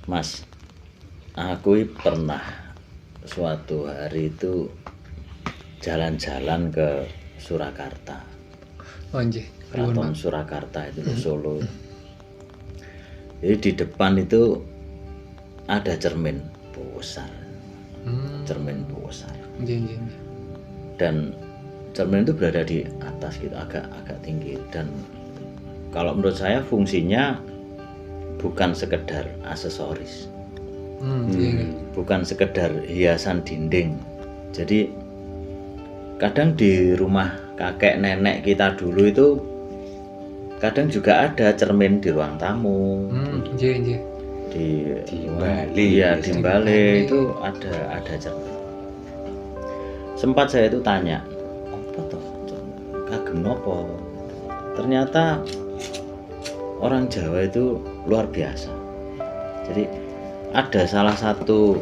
Mas, aku pernah suatu hari itu jalan-jalan ke Surakarta. Oh nggih, Keraton Surakarta itu di Solo. Jadi di depan itu ada cermin besar. Cermin besar. Nggih. Dan cermin itu berada di atas gitu, agak tinggi, dan kalau menurut saya fungsinya bukan sekedar aksesoris. Bukan sekedar hiasan dinding. Jadi kadang di rumah kakek nenek kita dulu itu kadang juga ada cermin di ruang tamu. Nggih. Di Bali. Iya, di Bali itu ada cermin. Sempat saya itu tanya, apa toh kagem nopo? Ternyata orang Jawa itu luar biasa. Jadi ada salah satu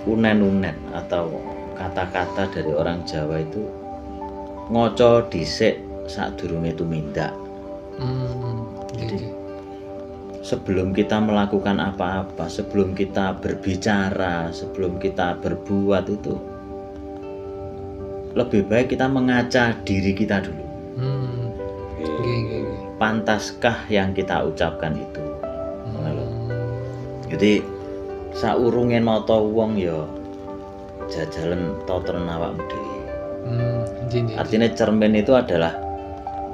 unen-unen atau kata-kata dari orang Jawa itu ngoco dhisik sadurunge tumindak. Jadi sebelum kita melakukan apa-apa, sebelum kita berbicara, sebelum kita berbuat itu lebih baik kita mengaca diri kita dulu. Nggih. Pantaskah yang kita ucapkan itu? Jadi saurunge nata wong ya jajalen totren awakmu dhewe. Nggih. Artinya cermin itu adalah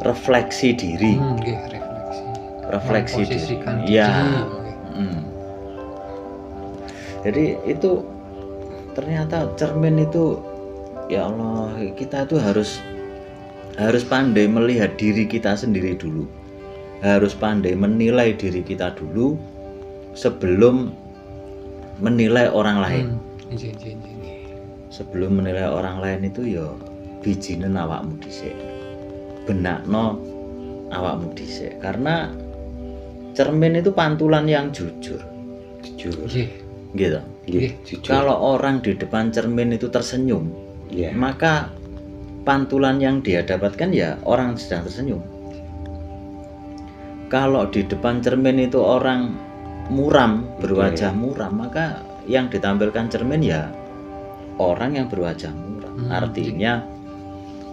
refleksi diri. Nggih, Refleksi diri. Memposisikan Iya. diri. Jadi itu ternyata cermin itu, ya Allah, kita itu harus pandai melihat diri kita sendiri dulu. Harus pandai menilai diri kita dulu sebelum menilai orang lain. Nggih. Sebelum menilai orang lain itu ya bijinen awakmu dhisik. Benakno awakmu dhisik. Karena cermin itu pantulan yang jujur. Nggih. Gitu. Jujur. Kalau orang di depan cermin itu tersenyum, maka pantulan yang dia dapatkan ya orang sedang tersenyum. Kalau di depan cermin itu orang muram, berwajah muram, maka yang ditampilkan cermin ya orang yang berwajah muram. Artinya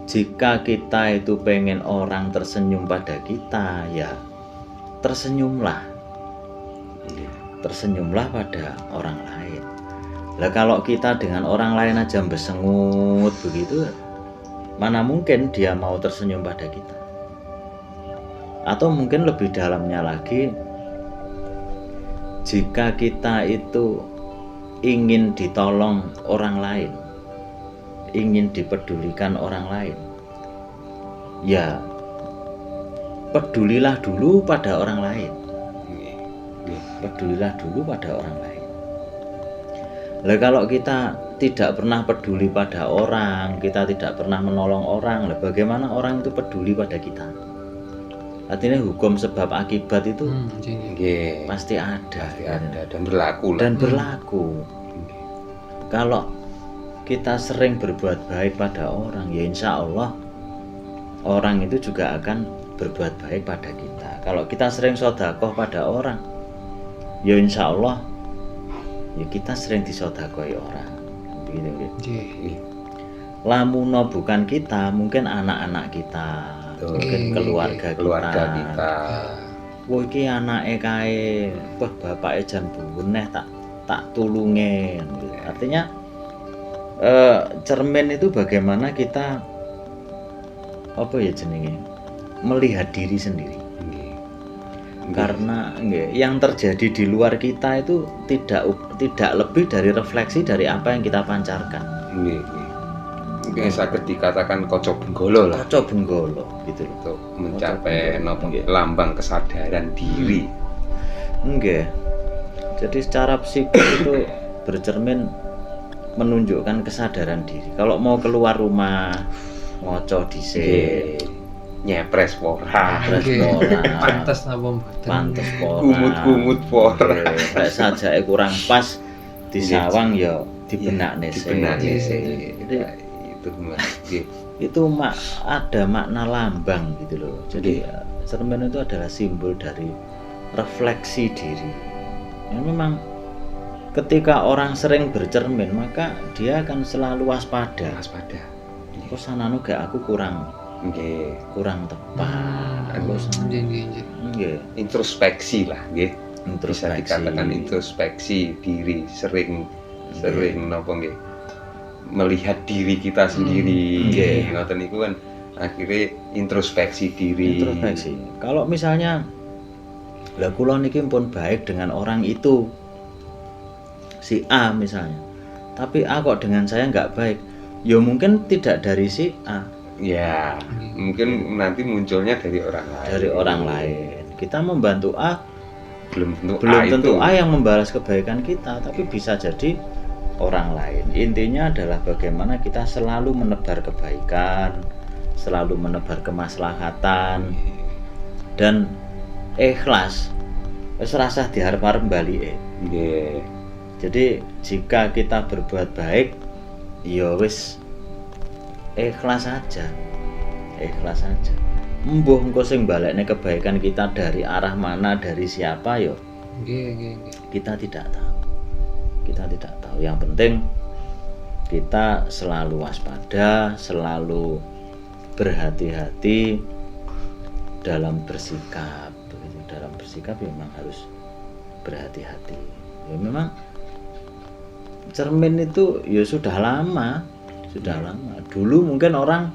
jika kita itu pengen orang tersenyum pada kita, ya tersenyumlah pada orang lain. Lah kalau kita dengan orang lain aja besengut begitu, mana mungkin dia mau tersenyum pada kita? Atau mungkin lebih dalamnya lagi, jika kita itu ingin ditolong orang lain, ingin dipedulikan orang lain, ya pedulilah dulu pada orang lain. Pedulilah dulu pada orang lain. Lah kalau kita tidak pernah peduli pada orang, kita tidak pernah menolong orang, lah bagaimana orang itu peduli pada kita? Artinya hukum sebab akibat itu pasti ada dan berlaku. Kalau kita sering berbuat baik pada orang, ya insya Allah orang itu juga akan berbuat baik pada kita. Kalau kita sering sedekah pada orang, ya insya Allah ya kita sering disedekahi orang. Begitu. Lamuno bukan kita, mungkin anak-anak kita, mungkin keluarga kita. Wah iki anake kae, wah bapake jan buneh tak tulunge. Artinya cermin itu bagaimana kita melihat diri sendiri. Karena yang terjadi di luar kita itu tidak lebih dari refleksi dari apa yang kita pancarkan. Biasa dikatakan koco benggolo lah. Koco benggolo gitu loh. Untuk mencapai lambang kesadaran diri. Jadi secara psikis itu bercermin menunjukkan kesadaran diri. Kalau mau keluar rumah ngoco dhisik, nyepres pora. Pantes napa mboten? Pantes pora. Kumut-kumut pora. Lek sajake kurang pas disawang ya dibenakne sik. Itu ada makna lambang gitu loh. Jadi cermin itu adalah simbol dari refleksi diri. Yang memang ketika orang sering bercermin maka dia akan selalu waspada. Waspada. Kok sananu gak aku kurang Nggih. kurang tepat. Aku Nggih, nggih, nggih. nggih, Introspeksi lah, nggih. Bisa introspeksi. dikatakan introspeksi diri, sering napa nggih. Melihat diri kita sendiri. Nggih. Ngoten niku kan akhirnya introspeksi diri. Introspeksi. Kalau misalnya lah kula niki pun baik dengan orang itu, si A misalnya, tapi A kok dengan saya nggak baik, ya mungkin tidak dari si A, Ya, mungkin nanti munculnya dari orang lain. dari orang lain. Kita membantu A, Belum tentu belum A tentu itu. A yang membalas kebaikan kita, tapi bisa jadi orang lain. Intinya adalah bagaimana kita selalu menebar kebaikan, selalu menebar kemaslahatan, dan ikhlas. Wis rasah diharap-harap balik. Nggih. Jadi jika kita berbuat baik, ya wis ikhlas saja, ikhlas saja. Mbuh engko sing balekne kebaikan kita dari arah mana, dari siapa, ya Nggih, nggih, nggih. kita tidak tahu. Kita tidak tahu. Yang penting kita selalu waspada, selalu berhati-hati dalam bersikap. Begitu. Dalam bersikap ya memang harus berhati-hati. Ya memang cermin itu ya sudah lama. Dulu mungkin orang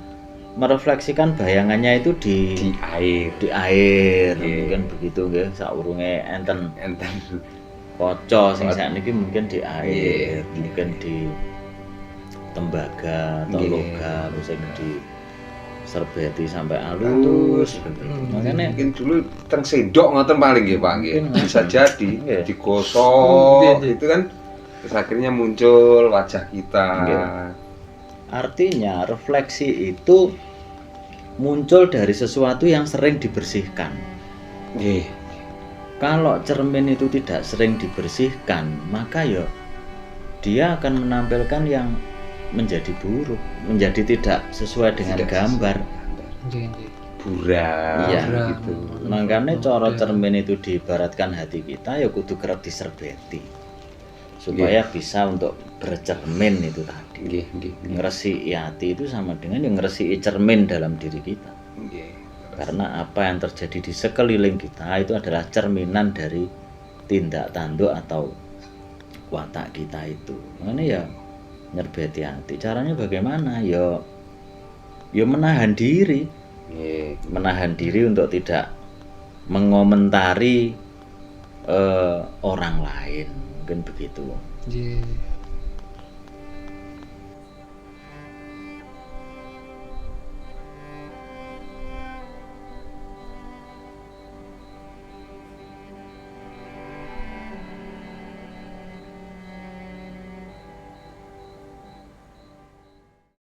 merefleksikan bayangannya itu Di air. di air, Iya. mungkin begitu nggih, saurunge enten Enten. kaca sing sakniki mungkin di air, Iya. mungkin di tembaga atau Iya. logam sing di serbeti sampai Halus. halus. Makanya Mungkin dulu teng sendok ngoten paling nggih Pak nggih. Mungkin. Bisa jadi Nggih. digosok Nggih. gitu kan. Terus akhirnya muncul wajah kita. Nggih. Artinya refleksi itu muncul dari sesuatu yang sering dibersihkan. Nggih. Kalau cermin itu tidak sering dibersihkan, maka ya dia akan menampilkan yang menjadi buruk, menjadi tidak sesuai dengan Tidak gambar. Nggih, nggih. Buram Iya. gitu. Makanya cara cermin itu diibaratkan hati kita ya kudu kerap diserbeti supaya bisa untuk bercermin itu tadi. Nggih, nggih. Ngresiki hati itu sama dengan yang ngresiki cermin dalam diri kita. Nggih. Karena apa yang terjadi di sekeliling kita itu adalah cerminan dari tindak tanduk atau watak kita itu. Makanya ya nyerbeti hati. Caranya bagaimana? Ya menahan diri, Nggih. menahan diri untuk tidak mengomentari orang lain, mungkin begitu. Nggih.